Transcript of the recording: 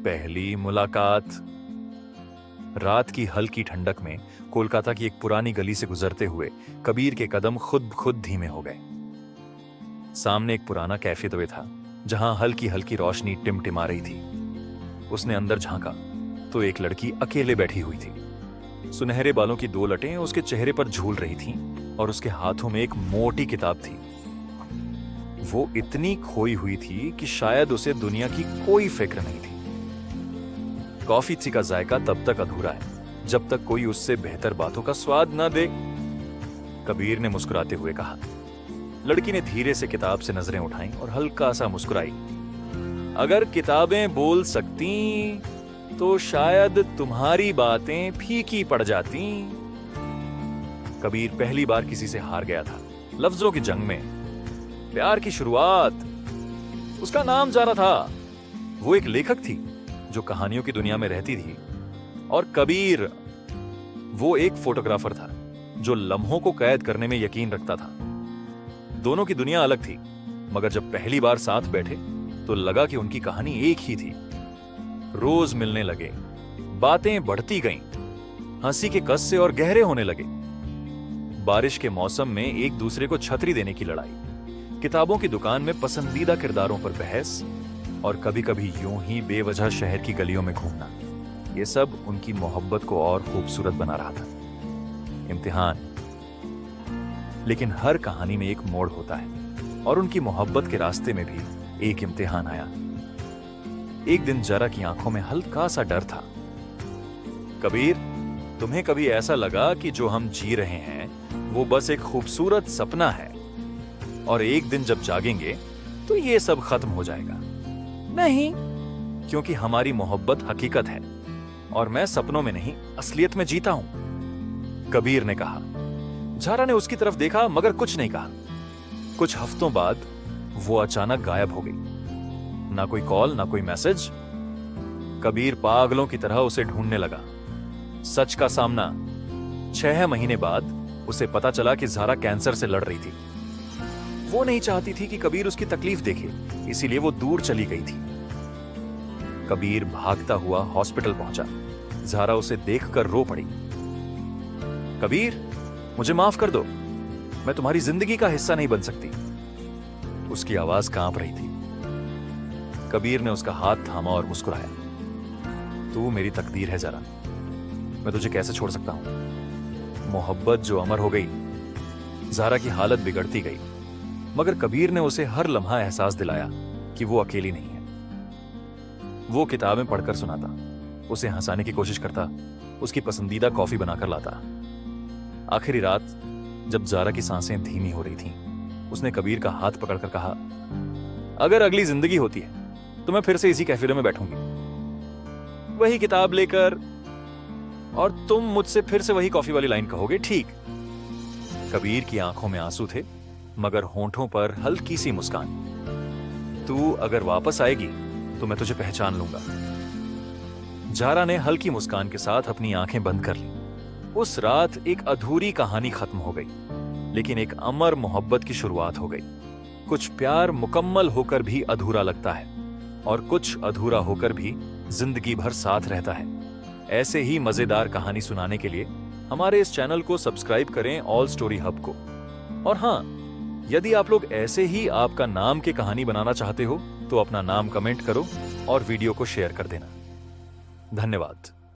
पहली मुलाकात। रात की हल्की ठंडक में कोलकाता की एक पुरानी गली से गुजरते हुए कबीर के कदम खुद ब खुद धीमे हो गए। सामने एक पुराना कैफे था जहां हल्की हल्की रोशनी टिमटिमा रही थी। उसने अंदर झांका तो एक लड़की अकेले बैठी हुई थी। सुनहरे बालों की दो लटें उसके चेहरे पर झूल रही थीं और उसके हाथों में एक मोटी किताब थी। वो इतनी खोई हुई थी कि शायद उसे दुनिया की कोई फिक्र नहीं थी। कॉफी का जायका तब तक अधूरा है जब तक कोई उससे बेहतर बातों का स्वाद न दे, कबीर ने मुस्कुराते हुए कहा। लड़की ने धीरे से किताब से नजरें उठाईं और हल्का सा मुस्कुराई। अगर किताबें बोल सकती तो शायद तुम्हारी बातें फीकी पड़ जाती। कबीर पहली बार किसी से हार गया था, लफ्जों की जंग में। प्यार की शुरुआत। उसका नाम जाना था। वो एक लेखक थी जो कहानियों की दुनिया में रहती थी, और कबीर वो एक फोटोग्राफर था जो लम्हों को कैद करने में यकीन रखता था। दोनों की दुनिया अलग थी, मगर जब पहली बार साथ बैठे तो लगा कि उनकी कहानी एक ही थी। रोज मिलने लगे, बातें बढ़ती गईं, हंसी के कस्से और गहरे होने लगे। बारिश के मौसम में एक दूसरे को छतरी देने की लड़ाई, किताबों की दुकान में पसंदीदा किरदारों पर बहस, और कभी कभी यूं ही बेवजह शहर की गलियों में घूमना। ये सब उनकी मोहब्बत को और खूबसूरत बना रहा था। इम्तिहान। लेकिन हर कहानी में एक मोड़ होता है, और उनकी मोहब्बत के रास्ते में भी एक इम्तिहान आया। एक दिन जरा की आंखों में हल्का सा डर था। कबीर, तुम्हें कभी ऐसा लगा कि जो हम जी रहे हैं वो बस एक खूबसूरत सपना है, और एक दिन जब जागेंगे तो ये सब खत्म हो जाएगा? नहीं, क्योंकि हमारी मोहब्बत हकीकत है, और मैं सपनों में नहीं, असलियत में जीता हूं, कबीर ने कहा। झारा ने उसकी तरफ देखा मगर कुछ नहीं कहा। कुछ हफ्तों बाद वो अचानक गायब हो गई। ना कोई कॉल, ना कोई मैसेज। कबीर पागलों की तरह उसे ढूंढने लगा। सच का सामना। 6 महीने बाद उसे पता चला कि झारा कैंसर से लड़ रही थी। वो नहीं चाहती थी कि कबीर उसकी तकलीफ देखे, इसीलिए वो दूर चली गई थी। कबीर भागता हुआ हॉस्पिटल पहुंचा। झारा उसे देखकर रो पड़ी। कबीर, मुझे माफ कर दो, मैं तुम्हारी जिंदगी का हिस्सा नहीं बन सकती। उसकी आवाज कांप रही थी। कबीर ने उसका हाथ थामा और मुस्कुराया। तू मेरी तकदीर है जरा, मैं तुझे कैसे छोड़ सकता हूं? मोहब्बत जो अमर हो गई। ज़ारा की हालत बिगड़ती गई, मगर कबीर ने उसे हर लम्हा एहसास दिलाया कि वो अकेली नहीं है। वो किताबें पढ़कर सुनाता, उसे हंसाने की कोशिश करता, उसकी पसंदीदा कॉफी बनाकर लाता। आखिरी रात जब ज़ारा की सांसें धीमी हो रही थीं, उसने कबीर का हाथ पकड़कर कहा, अगर अगली जिंदगी होती है तो मैं फिर से इसी कैफे में बैठूंगी, वही किताब लेकर, और तुम मुझसे फिर से वही कॉफी वाली लाइन कहोगे, ठीक? कबीर की आंखों में आंसू थे, मगर होंठों पर हल्की सी मुस्कान। तू अगर वापस आएगी तो मैं तुझे पहचान लूंगा। ज़ारा ने हल्की मुस्कान के साथ अपनी आंखें बंद कर ली। उस रात एक अधूरी कहानी खत्म हो गई, लेकिन एक अमर मोहब्बत की शुरुआत हो गई। कुछ प्यार मुकम्मल होकर भी अधूरा लगता है, और कुछ अधूरा होकर भी जिंदगी भर साथ रहता है। ऐसे ही मजेदार कहानी सुनाने के लिए हमारे इस चैनल को सब्सक्राइब करें, ऑल स्टोरी हब को। और हाँ, यदि आप लोग ऐसे ही आपका नाम की कहानी बनाना चाहते हो तो अपना नाम कमेंट करो और वीडियो को शेयर कर देना। धन्यवाद।